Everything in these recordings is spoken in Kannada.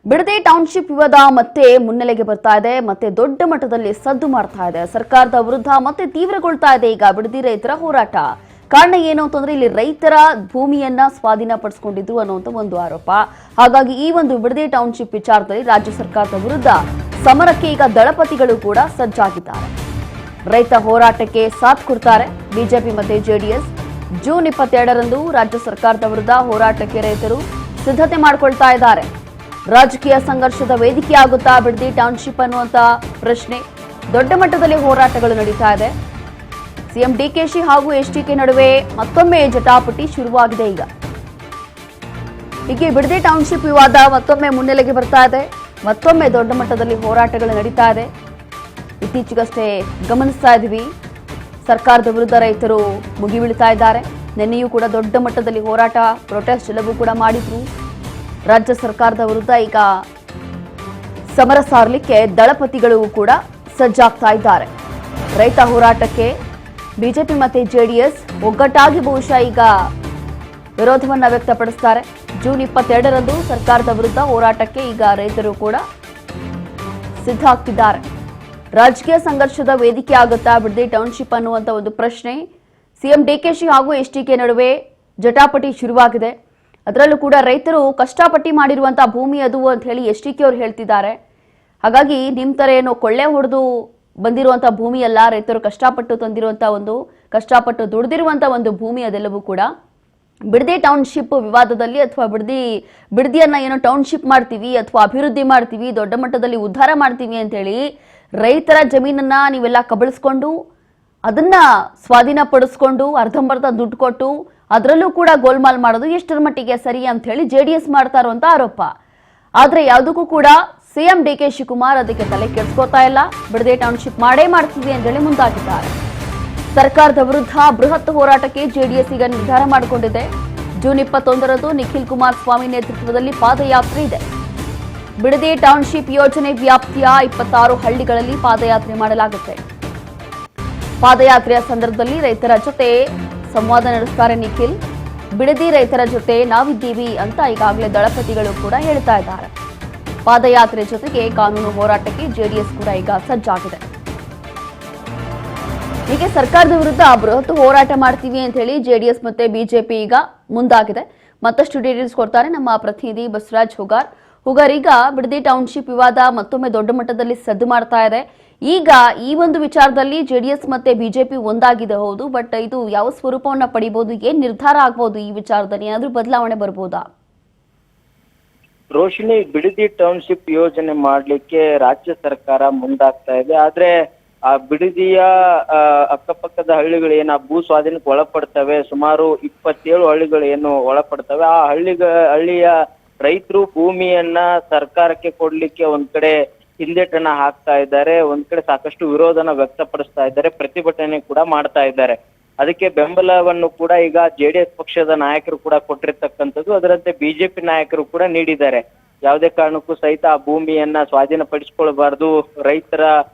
ಬಿಡದಿ ಟೌನ್ಶಿಪ್ ವಿವಾದ ಮತ್ತೆ ಮುನ್ನೆಲೆಗೆ ಬರ್ತಾ ಇದೆ. ಮತ್ತೆ ದೊಡ್ಡ ಮಟ್ಟದಲ್ಲಿ ಸದ್ದು ಮಾಡ್ತಾ ಇದೆ. ಸರ್ಕಾರದ ವಿರುದ್ಧ ಮತ್ತೆ ತೀವ್ರಗೊಳ್ತಾ ಇದೆ ಈಗ ಬಿಡದಿ ರೈತರ ಹೋರಾಟ. ಕಾರಣ ಏನು ಅಂತಂದ್ರೆ ಇಲ್ಲಿ ರೈತರ ಭೂಮಿಯನ್ನ ಸ್ವಾಧೀನಪಡಿಸಿಕೊಂಡಿದ್ರು ಅನ್ನುವಂತ ಒಂದು ಆರೋಪ. ಹಾಗಾಗಿ ಈ ಒಂದು ಬಿಡದಿ ಟೌನ್ಶಿಪ್ ವಿಚಾರದಲ್ಲಿ ರಾಜ್ಯ ಸರ್ಕಾರದ ವಿರುದ್ಧ ಸಮರಕ್ಕೆ ಈಗ ದಳಪತಿಗಳು ಕೂಡ ಸಜ್ಜಾಗಿದ್ದಾರೆ. ರೈತ ಹೋರಾಟಕ್ಕೆ ಸಾಥ್ ಕೊಡ್ತಾರೆ ಬಿಜೆಪಿ ಮತ್ತೆ ಜೆಡಿಎಸ್. ಜೂನ್ 22ರಂದು ರಾಜ್ಯ ಸರ್ಕಾರದ ವಿರುದ್ಧ ಹೋರಾಟಕ್ಕೆ ರೈತರು ಸಿದ್ಧತೆ ಮಾಡಿಕೊಳ್ತಾ ಇದ್ದಾರೆ. ರಾಜಕೀಯ ಸಂಘರ್ಷದ ವೇದಿಕೆಯಾಗುತ್ತಾ ಬಿಡದಿ ಟೌನ್ಶಿಪ್ ಅನ್ನುವಂತ ಪ್ರಶ್ನೆ. ದೊಡ್ಡ ಮಟ್ಟದಲ್ಲಿ ಹೋರಾಟಗಳು ನಡೀತಾ ಇದೆ. ಸಿಎಂ ಡಿಕೆಶಿ ಹಾಗೂ ಎಚ್ಡಿಕೆ ನಡುವೆ ಮತ್ತೊಮ್ಮೆ ಜಟಾಪಟಿ ಶುರುವಾಗಿದೆ. ಹೀಗೆ ಬಿಡದಿ ಟೌನ್ಶಿಪ್ ವಿವಾದ ಮತ್ತೊಮ್ಮೆ ಮುನ್ನೆಲೆಗೆ ಬರ್ತಾ ಇದೆ. ಮತ್ತೊಮ್ಮೆ ದೊಡ್ಡ ಮಟ್ಟದಲ್ಲಿ ಹೋರಾಟಗಳು ನಡೀತಾ ಇದೆ. ಇತ್ತೀಚೆಗಷ್ಟೇ ಗಮನಿಸ್ತಾ ಇದ್ದೀವಿ, ಸರ್ಕಾರದ ವಿರುದ್ಧ ರೈತರು ಮುಗಿಬೀಳ್ತಾ ಇದ್ದಾರೆ. ನಿನ್ನೆಯೂ ಕೂಡ ದೊಡ್ಡ ಮಟ್ಟದಲ್ಲಿ ಹೋರಾಟ, ಪ್ರೊಟೆಸ್ಟ್ ಎಲ್ಲವೂ ಕೂಡ ಮಾಡಿದ್ರು. ರಾಜ್ಯ ಸರ್ಕಾರದ ವಿರುದ್ಧ ಈಗ ಸಮರ ಸಾರಲಿಕ್ಕೆ ದಳಪತಿಗಳು ಕೂಡ ಸಜ್ಜಾಗ್ತಾ ಇದ್ದಾರೆ. ರೈತ ಹೋರಾಟಕ್ಕೆ ಬಿಜೆಪಿ ಮತ್ತೆ ಜೆಡಿಎಸ್ ಒಗ್ಗಟ್ಟಾಗಿ ಬಹುಶಃ ಈಗ ವಿರೋಧವನ್ನ ವ್ಯಕ್ತಪಡಿಸ್ತಾರೆ. ಜೂನ್ 22ರಂದು ಸರ್ಕಾರದ ವಿರುದ್ಧ ಹೋರಾಟಕ್ಕೆ ಈಗ ರೈತರು ಕೂಡ ಸಿದ್ಧ ಆಗ್ತಿದ್ದಾರೆ. ರಾಜಕೀಯ ಸಂಘರ್ಷದ ವೇದಿಕೆ ಆಗುತ್ತಾ ಬಿಡದಿ ಟೌನ್ಶಿಪ್ ಅನ್ನುವಂತ ಒಂದು ಪ್ರಶ್ನೆ. ಸಿಎಂ ಡಿಕೆಶಿ ಹಾಗೂ ಎಚ್ಡಿಕೆ ನಡುವೆ ಜಟಾಪಟಿ ಶುರುವಾಗಿದೆ. ಅದರಲ್ಲೂ ಕೂಡ ರೈತರು ಕಷ್ಟಪಟ್ಟು ಮಾಡಿರುವಂತಹ ಭೂಮಿ ಅದು ಅಂತ ಹೇಳಿ ಎಚ್ಡಿಕೆ ಅವರು ಹೇಳ್ತಿದ್ದಾರೆ. ಹಾಗಾಗಿ ನಿಮ್ ತರ ಏನೋ ಕೊಳ್ಳೆ ಹೊಡೆದು ಬಂದಿರುವಂತಹ ಭೂಮಿ ಅಲ್ಲ, ರೈತರು ಕಷ್ಟಪಟ್ಟು ತಂದಿರುವಂತಹ ಕಷ್ಟಪಟ್ಟು ದುಡಿದಿರುವಂತಹ ಒಂದು ಭೂಮಿ. ಅದೆಲ್ಲವೂ ಕೂಡ ಬಿಡದಿ ಟೌನ್ಶಿಪ್ ವಿವಾದದಲ್ಲಿ ಅಥವಾ ಬಿಡದಿಯನ್ನ ಏನೋ ಟೌನ್ಶಿಪ್ ಮಾಡ್ತೀವಿ ಅಥವಾ ಅಭಿವೃದ್ಧಿ ಮಾಡ್ತೀವಿ, ದೊಡ್ಡ ಮಟ್ಟದಲ್ಲಿ ಉದ್ಧಾರ ಮಾಡ್ತೀವಿ ಅಂತ ಹೇಳಿ ರೈತರ ಜಮೀನನ್ನ ನೀವೆಲ್ಲ ಕಬಳಿಸ್ಕೊಂಡು ಅದನ್ನ ಸ್ವಾಧೀನಪಡಿಸ್ಕೊಂಡು ಅರ್ಧಂಬರ್ಧ ದುಡ್ಡು ಕೊಟ್ಟು ಅದರಲ್ಲೂ ಕೂಡ ಗೋಲ್ಮಾಲ್ ಮಾಡೋದು ಎಷ್ಟರ ಮಟ್ಟಿಗೆ ಸರಿ ಅಂತ ಹೇಳಿ ಜೆಡಿಎಸ್ ಮಾಡ್ತಾ ಇರುವಂತ ಆರೋಪ. ಆದ್ರೆ ಯಾವುದಕ್ಕೂ ಕೂಡ ಸಿಎಂ ಡಿಕೆ ಶಿವಕುಮಾರ್ ಅದಕ್ಕೆ ತಲೆ ಕೆಡಿಸ್ಕೋತಾ ಇಲ್ಲ. ಬಿಡದಿ ಟೌನ್ಶಿಪ್ ಮಾಡೇ ಮಾಡ್ತೀವಿ ಅಂತ ಹೇಳಿ ಮುಂದಾಗಿದ್ದಾರೆ. ಸರ್ಕಾರದ ವಿರುದ್ಧ ಬೃಹತ್ ಹೋರಾಟಕ್ಕೆ ಜೆಡಿಎಸ್ ಈಗ ನಿರ್ಧಾರ ಮಾಡಿಕೊಂಡಿದೆ. ಜೂನ್ 21ರಂದು ನಿಖಿಲ್ ಕುಮಾರಸ್ವಾಮಿ ನೇತೃತ್ವದಲ್ಲಿ ಪಾದಯಾತ್ರೆ ಇದೆ. ಬಿಡದಿ ಟೌನ್ಶಿಪ್ ಯೋಜನೆ ವ್ಯಾಪ್ತಿಯ 26 ಹಳ್ಳಿಗಳಲ್ಲಿ ಪಾದಯಾತ್ರೆ ಮಾಡಲಾಗುತ್ತೆ. ಪಾದಯಾತ್ರೆಯ ಸಂದರ್ಭದಲ್ಲಿ ರೈತರ ಜೊತೆ ಸಂವಾದ ನಡೆಸ್ತಾರೆ ನಿಖಿಲ್. ಬಿಡದಿ ರೈತರ ಜೊತೆ ನಾವಿದ್ದೀವಿ ಅಂತ ಈಗಾಗಲೇ ದಳಪತಿಗಳು ಕೂಡ ಹೇಳ್ತಾ ಇದ್ದಾರೆ. ಪಾದಯಾತ್ರೆ ಜೊತೆಗೆ ಕಾನೂನು ಹೋರಾಟಕ್ಕೆ ಜೆಡಿಎಸ್ ಕೂಡ ಈಗ ಸಜ್ಜಾಗಿದೆ. ಹೀಗೆ ಸರ್ಕಾರದ ವಿರುದ್ಧ ಬೃಹತ್ ಹೋರಾಟ ಮಾಡ್ತೀವಿ ಅಂತ ಹೇಳಿ ಜೆಡಿಎಸ್ ಮತ್ತೆ ಬಿಜೆಪಿ ಈಗ ಮುಂದಾಗಿದೆ. ಮತ್ತಷ್ಟು ಡೀಟೇಲ್ಸ್ ಕೊಡ್ತಾರೆ ನಮ್ಮ ಪ್ರತಿನಿಧಿ ಬಸವರಾಜ್ ಹುಗಾರ್. ಈಗ ಬಿಡದಿ ಟೌನ್ಶಿಪ್ ವಿವಾದ ಮತ್ತೊಮ್ಮೆ ದೊಡ್ಡ ಮಟ್ಟದಲ್ಲಿ ಸದ್ದು ಮಾಡ್ತಾ ಇದೆ. ಈಗ ಈ ಒಂದು ವಿಚಾರದಲ್ಲಿ ಜೆಡಿಎಸ್ ಮತ್ತೆ ಬಿಜೆಪಿ ಒಂದಾಗಿದೆ, ಹೌದು. ಬಟ್ ಇದು ಯಾವ ಸ್ವರೂಪವನ್ನ ಪಡಿಬಹುದು, ಏನ್ ನಿರ್ಧಾರ ಆಗ್ಬಹುದು, ಈ ವಿಚಾರದಲ್ಲಿ ಏನಾದ್ರೂ ಬದಲಾವಣೆ ಬರ್ಬೋದಾ? ರೋಶಿನಿ, ಬಿಡದಿ ಟೌನ್ಶಿಪ್ ಯೋಜನೆ ಮಾಡ್ಲಿಕ್ಕೆ ರಾಜ್ಯ ಸರ್ಕಾರ ಮುಂದಾಗ್ತಾ ಇದೆ. ಆದ್ರೆ ಆ ಬಿಡದಿಯ ಅಕ್ಕಪಕ್ಕದ ಹಳ್ಳಿಗಳು ಏನ ಭೂ ಸ್ವಾಧೀನಕ್ಕೆ ಒಳಪಡ್ತವೆ, ಸುಮಾರು 27 ಹಳ್ಳಿಗಳು ಏನು ಒಳಪಡ್ತವೆ. ಆ ಹಳ್ಳಿಯ ರೈತರು ಭೂಮಿಯನ್ನ ಸರ್ಕಾರಕ್ಕೆ ಕೊಡ್ಲಿಕ್ಕೆ ಒಂದ್ ಕಡೆ ಹಿಂದೇಟನ್ನ ಹಾಕ್ತಾ ಇದ್ದಾರೆ, ಒಂದ್ ಕಡೆ ಸಾಕಷ್ಟು ವಿರೋಧನ ವ್ಯಕ್ತಪಡಿಸ್ತಾ ಇದ್ದಾರೆ, ಪ್ರತಿಭಟನೆ ಕೂಡ ಮಾಡ್ತಾ ಇದ್ದಾರೆ. ಅದಕ್ಕೆ ಬೆಂಬಲವನ್ನು ಕೂಡ ಈಗ ಜೆಡಿಎಸ್ ಪಕ್ಷದ ನಾಯಕರು ಕೂಡ ಕೊಟ್ಟಿರ್ತಕ್ಕಂಥದ್ದು, ಅದರಂತೆ ಬಿಜೆಪಿ ನಾಯಕರು ಕೂಡ ನೀಡಿದ್ದಾರೆ. ಯಾವುದೇ ಕಾರಣಕ್ಕೂ ಸಹಿತ ಆ ಭೂಮಿಯನ್ನ ಸ್ವಾಧೀನಪಡಿಸಿಕೊಳ್ಬಾರ್ದು, ರೈತರ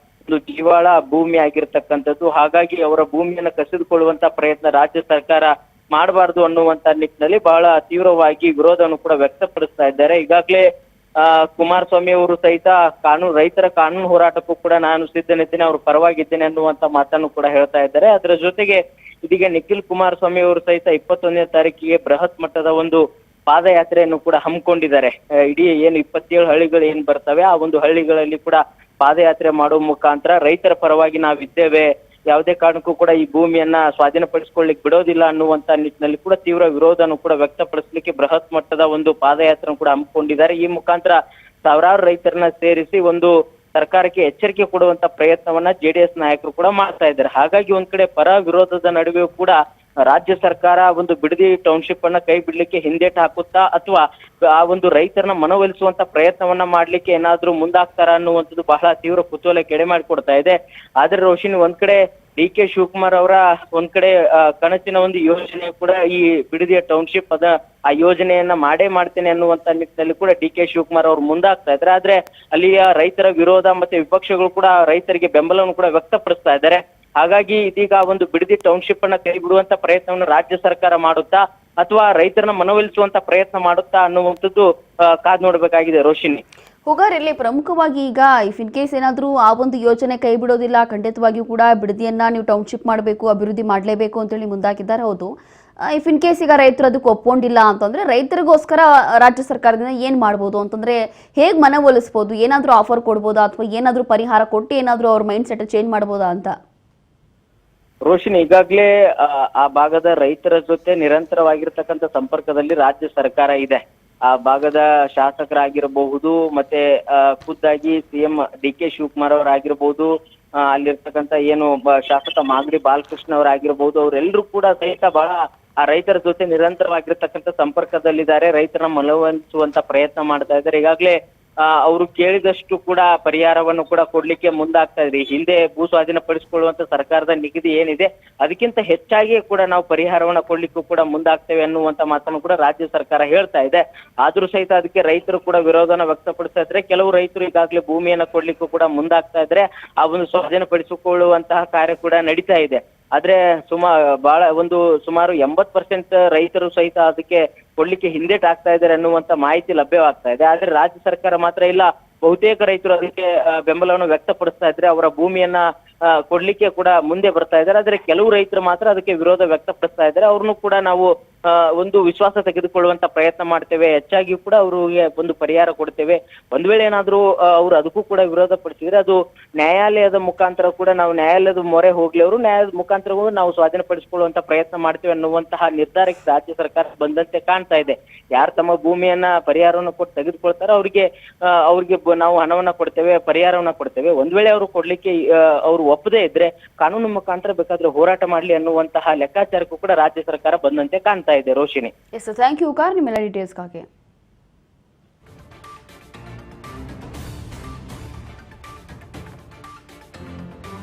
ಒಂದು ಜೀವಾಳ ಭೂಮಿ ಆಗಿರ್ತಕ್ಕಂಥದ್ದು. ಹಾಗಾಗಿ ಅವರ ಭೂಮಿಯನ್ನ ಕಸಿದುಕೊಳ್ಳುವಂತ ಪ್ರಯತ್ನ ರಾಜ್ಯ ಸರ್ಕಾರ ಮಾಡಬಾರ್ದು ಅನ್ನುವಂತ ನಿಟ್ಟಿನಲ್ಲಿ ಬಹಳ ತೀವ್ರವಾಗಿ ವಿರೋಧವನ್ನು ಕೂಡ ವ್ಯಕ್ತಪಡಿಸ್ತಾ ಇದ್ದಾರೆ. ಈಗಾಗಲೇ ಕುಮಾರಸ್ವಾಮಿ ಅವರು ಸಹಿತ ರೈತರ ಕಾನೂನು ಹೋರಾಟಕ್ಕೂ ಕೂಡ ನಾನು ಸಿದ್ಧನಿದ್ದೇನೆ, ಅವ್ರ ಪರವಾಗಿದ್ದೇನೆ ಅನ್ನುವಂತ ಮಾತನ್ನು ಕೂಡ ಹೇಳ್ತಾ ಇದ್ದಾರೆ. ಅದರ ಜೊತೆಗೆ ಇದೀಗ ನಿಖಿಲ್ ಕುಮಾರಸ್ವಾಮಿ ಅವರು ಸಹಿತ 21ನೇ ತಾರೀಕಿಗೆ ಬೃಹತ್ ಮಟ್ಟದ ಒಂದು ಪಾದಯಾತ್ರೆಯನ್ನು ಕೂಡ ಹಮ್ಮಿಕೊಂಡಿದ್ದಾರೆ. ಇಡೀ ಏನು 27 ಹಳ್ಳಿಗಳು ಏನ್ ಬರ್ತವೆ ಆ ಒಂದು ಹಳ್ಳಿಗಳಲ್ಲಿ ಕೂಡ ಪಾದಯಾತ್ರೆ ಮಾಡುವ ಮುಖಾಂತರ ರೈತರ ಪರವಾಗಿ ನಾವಿದ್ದೇವೆ, ಯಾವುದೇ ಕಾರಣಕ್ಕೂ ಕೂಡ ಈ ಭೂಮಿಯನ್ನ ಸ್ವಾಧೀನಪಡಿಸಿಕೊಳ್ಳಿಕ್ ಬಿಡೋದಿಲ್ಲ ಅನ್ನುವಂತ ನಿಟ್ಟಿನಲ್ಲಿ ಕೂಡ ತೀವ್ರ ವಿರೋಧವನ್ನು ಕೂಡ ವ್ಯಕ್ತಪಡಿಸಲಿಕ್ಕೆ ಬೃಹತ್ ಮಟ್ಟದ ಒಂದು ಪಾದಯಾತ್ರೆ ಕೂಡ ಹಮ್ಮಿಕೊಂಡಿದ್ದಾರೆ. ಈ ಮುಖಾಂತರ ಸಾವಿರಾರು ರೈತರನ್ನ ಸೇರಿಸಿ ಒಂದು ಸರ್ಕಾರಕ್ಕೆ ಎಚ್ಚರಿಕೆ ಕೊಡುವಂತ ಪ್ರಯತ್ನವನ್ನ ಜೆಡಿಎಸ್ ನಾಯಕರು ಕೂಡ ಮಾಡ್ತಾ ಇದ್ದಾರೆ. ಹಾಗಾಗಿ ಒಂದ್ ಕಡೆ ಪರ ವಿರೋಧದ ನಡುವೆಯೂ ಕೂಡ ರಾಜ್ಯ ಸರ್ಕಾರ ಒಂದು ಬಿಡದಿ ಟೌನ್ಶಿಪ್ ಅನ್ನ ಕೈ ಬಿಡ್ಲಿಕ್ಕೆ ಹಿಂದೇಟ್ ಹಾಕುತ್ತಾ ಅಥವಾ ಆ ಒಂದು ರೈತರನ್ನ ಮನವೊಲಿಸುವಂತ ಪ್ರಯತ್ನವನ್ನ ಮಾಡ್ಲಿಕ್ಕೆ ಏನಾದ್ರೂ ಮುಂದಾಗ್ತಾರ ಅನ್ನುವಂಥದ್ದು ಬಹಳ ತೀವ್ರ ಕುತೂಹಲಕ್ಕೆ ಎಡೆ ಮಾಡಿಕೊಡ್ತಾ ಇದೆ. ಆದ್ರೆ ರೋಶಿನಿ, ಒಂದ್ ಕಡೆ ಡಿಕೆ ಶಿವಕುಮಾರ್ ಅವರ ಒಂದ್ ಕಡೆ ಕನಸಿನ ಒಂದು ಯೋಜನೆ ಕೂಡ ಈ ಬಿಡದಿಯ ಟೌನ್ಶಿಪ್ ಆ ಯೋಜನೆಯನ್ನ ಮಾಡೇ ಮಾಡ್ತೇನೆ ಅನ್ನುವಂತ ನಿಟ್ಟಿನಲ್ಲಿ ಕೂಡ ಡಿಕೆ ಶಿವಕುಮಾರ್ ಅವರು ಮುಂದಾಗ್ತಾ ಇದ್ದಾರೆ. ಆದ್ರೆ ಅಲ್ಲಿಯ ರೈತರ ವಿರೋಧ ಮತ್ತೆ ವಿಪಕ್ಷಗಳು ಕೂಡ ರೈತರಿಗೆ ಬೆಂಬಲವನ್ನು ಕೂಡ ವ್ಯಕ್ತಪಡಿಸ್ತಾ ಇದ್ದಾರೆ. ಹಾಗಾಗಿ ಇದೀಗ ಒಂದು ಬಿಡದಿ ಟೌನ್ಶಿಪ್ ಅನ್ನ ಕೈ ಬಿಡುವಂತ ಪ್ರಯತ್ನವನ್ನು ರಾಜ್ಯ ಸರ್ಕಾರ ಮಾಡುತ್ತಾ ಅಥವಾ ರೈತರನ್ನ ಮನವೊಲಿಸುವಂತ ಪ್ರಯತ್ನ ಮಾಡುತ್ತಾ ಅನ್ನುವಂಥದ್ದು ಕಾದ್ ನೋಡ್ಬೇಕಾಗಿದೆ ರೋಶಿನಿ. ಹೋಗಾರ್ ಇಲ್ಲಿ ಪ್ರಮುಖವಾಗಿ ಈಗ ಇಫ್ ಇನ್ ಕೇಸ್ ಏನಾದರೂ ಆ ಒಂದು ಯೋಜನೆ ಕೈ ಬಿಡೋದಿಲ್ಲ, ಖಂಡಿತವಾಗಿಯೂ ಕೂಡ ಬಿಡದಿಯನ್ನ ನೀವು ಟೌನ್ಶಿಪ್ ಮಾಡಬೇಕು, ಅಭಿವೃದ್ಧಿ ಮಾಡಲೇಬೇಕು ಅಂತೇಳಿ ಮುಂದಾಗಿದ್ದಾರೆ. ಹೌದು, ಇಫ್ ಇನ್ ಕೇಸ್ ಈಗ ರೈತರು ಅದಕ್ಕೆ ಒಪ್ಕೊಂಡಿಲ್ಲ ಅಂತಂದ್ರೆ ರೈತರಿಗೋಸ್ಕರ ರಾಜ್ಯ ಸರ್ಕಾರದಿಂದ ಏನ್ ಮಾಡ್ಬೋದು ಅಂತಂದ್ರೆ ಹೇಗೆ ಮನವೊಲಿಸ್ಬೋದು, ಏನಾದರೂ ಆಫರ್ ಕೊಡ್ಬೋದಾ ಅಥವಾ ಏನಾದರೂ ಪರಿಹಾರ ಕೊಟ್ಟು ಏನಾದರೂ ಅವ್ರ ಮೈಂಡ್ ಸೆಟ್ ಚೇಂಜ್ ಮಾಡ್ಬೋದಾ ಅಂತ? ರೋಶಿನಿ, ಈಗಾಗಲೇ ಆ ಭಾಗದ ರೈತರ ಜೊತೆ ನಿರಂತರವಾಗಿರ್ತಕ್ಕಂಥ ಸಂಪರ್ಕದಲ್ಲಿ ರಾಜ್ಯ ಸರ್ಕಾರ ಇದೆ. ಆ ಭಾಗದ ಶಾಸಕರಾಗಿರಬಹುದು, ಮತ್ತೆ ಖುದ್ದಾಗಿ ಸಿಎಂ ಡಿ.ಕೆ. ಶಿವಕುಮಾರ್ ಅವರಾಗಿರ್ಬೋದು, ಅಲ್ಲಿರ್ತಕ್ಕಂಥ ಏನು ಶಾಸಕ ಮಾಗಡಿ ಬಾಲಕೃಷ್ಣ ಅವರಾಗಿರ್ಬೋದು, ಅವರೆಲ್ಲರೂ ಕೂಡ ಸಹಿತ ಬಹಳ ಆ ರೈತರ ಜೊತೆ ನಿರಂತರವಾಗಿರ್ತಕ್ಕಂಥ ಸಂಪರ್ಕದಲ್ಲಿದ್ದಾರೆ. ರೈತರನ್ನ ಮನವೊಲಿಸುವಂತ ಪ್ರಯತ್ನ ಮಾಡ್ತಾ ಇದ್ದಾರೆ. ಈಗಾಗಲೇ ಅವರು ಕೇಳಿದಷ್ಟು ಕೂಡ ಪರಿಹಾರವನ್ನು ಕೂಡ ಕೊಡ್ಲಿಕ್ಕೆ ಮುಂದಾಗ್ತಾ ಇದ್ರಿ. ಹಿಂದೆ ಭೂ ಸ್ವಾಧೀನ ಪಡಿಸಿಕೊಳ್ಳುವಂತ ಸರ್ಕಾರದ ನಿಗದಿ ಏನಿದೆ ಅದಕ್ಕಿಂತ ಹೆಚ್ಚಾಗಿ ಕೂಡ ನಾವು ಪರಿಹಾರವನ್ನ ಕೊಡ್ಲಿಕ್ಕೂ ಕೂಡ ಮುಂದಾಗ್ತೇವೆ ಅನ್ನುವಂತ ಮಾತನ್ನು ಕೂಡ ರಾಜ್ಯ ಸರ್ಕಾರ ಹೇಳ್ತಾ ಇದೆ. ಆದ್ರೂ ಸಹಿತ ಅದಕ್ಕೆ ರೈತರು ಕೂಡ ವಿರೋಧನ ವ್ಯಕ್ತಪಡಿಸ್ತಾ ಇದ್ರೆ, ಕೆಲವು ರೈತರು ಈಗಾಗಲೇ ಭೂಮಿಯನ್ನ ಕೊಡ್ಲಿಕ್ಕೂ ಕೂಡ ಮುಂದಾಗ್ತಾ ಇದ್ರೆ ಆ ಒಂದು ಸ್ವಾಧೀನ ಪಡಿಸಿಕೊಳ್ಳುವಂತಹ ಕಾರ್ಯ ಕೂಡ ನಡೀತಾ ಇದೆ. ಆದ್ರೆ ಸುಮಾರು 80% ರೈತರು ಸಹಿತ ಅದಕ್ಕೆ ಕೊಡ್ಲಿಕ್ಕೆ ಹಿಂದೇಟ್ ಆಗ್ತಾ ಇದ್ದಾರೆ ಅನ್ನುವಂತ ಮಾಹಿತಿ ಲಭ್ಯವಾಗ್ತಾ ಇದೆ. ಆದ್ರೆ ರಾಜ್ಯ ಸರ್ಕಾರ ಮಾತ್ರ ಇಲ್ಲ, ಬಹುತೇಕ ರೈತರು ಅದಕ್ಕೆ ಬೆಂಬಲವನ್ನು ವ್ಯಕ್ತಪಡಿಸ್ತಾ ಇದ್ರೆ ಅವರ ಭೂಮಿಯನ್ನ ಕೊಡ್ಲಿಕ್ಕೆ ಕೂಡ ಮುಂದೆ ಬರ್ತಾ ಇದ್ದಾರೆ. ಆದ್ರೆ ಕೆಲವು ರೈತರು ಮಾತ್ರ ಅದಕ್ಕೆ ವಿರೋಧ ವ್ಯಕ್ತಪಡಿಸ್ತಾ ಇದ್ದಾರೆ. ಅವ್ರನ್ನು ಕೂಡ ನಾವು ಒಂದು ವಿಶ್ವಾಸ ತೆಗೆದುಕೊಳ್ಳುವಂತ ಪ್ರಯತ್ನ ಮಾಡ್ತೇವೆ, ಹೆಚ್ಚಾಗಿ ಕೂಡ ಅವ್ರಿಗೆ ಒಂದು ಪರಿಹಾರ ಕೊಡ್ತೇವೆ. ಒಂದ್ ವೇಳೆ ಏನಾದ್ರೂ ಅವ್ರು ಅದಕ್ಕೂ ಕೂಡ ವಿರೋಧ ಪಡಿಸಿದ್ರೆ ಅದು ನ್ಯಾಯಾಲಯದ ಮುಖಾಂತರ ಕೂಡ ನಾವು ನ್ಯಾಯಾಲಯದ ಮೊರೆ ಹೋಗ್ಲಿ, ಅವರು ನ್ಯಾಯದ ಮುಖಾಂತರ ನಾವು ಸ್ವಾಧೀನಪಡಿಸಿಕೊಳ್ಳುವಂತ ಪ್ರಯತ್ನ ಮಾಡ್ತೇವೆ ಅನ್ನುವಂತಹ ನಿರ್ಧಾರಕ್ಕೆ ರಾಜ್ಯ ಸರ್ಕಾರ ಬಂದಂತೆ ಕಾಣ್ತಾ ಇದೆ. ಯಾರು ತಮ್ಮ ಭೂಮಿಯನ್ನ ಪರಿಹಾರವನ್ನು ಕೊಟ್ಟು ತೆಗೆದುಕೊಳ್ತಾರೋ ಅವ್ರಿಗೆ ನಾವು ಹಣವನ್ನ ಕೊಡ್ತೇವೆ, ಪರಿಹಾರವನ್ನ ಕೊಡ್ತೇವೆ. ಒಂದ್ ವೇಳೆ ಅವರು ಕೊಡ್ಲಿಕ್ಕೆ ಅವ್ರು ಒಪ್ಪದೇ ಇದ್ರೆ ಕಾನೂನು ಮುಖಾಂತರ ಬೇಕಾದ್ರೆ ಹೋರಾಟ ಮಾಡ್ಲಿ ಅನ್ನುವಂತಹ ಲೆಕ್ಕಾಚಾರಕ್ಕೂ ಕೂಡ ರಾಜ್ಯ ಸರ್ಕಾರ ಬಂದಂತೆ ಕಾಣ್ತಾ ಇದೆ ರೋಶಿನಿ. ಎಸ್, ಥ್ಯಾಂಕ್ ಯು ಕಾರ್, ನಿಮ್ಮೆಲ್ಲ ಡೀಟೇಲ್ಸ್ಗಾಗಿ.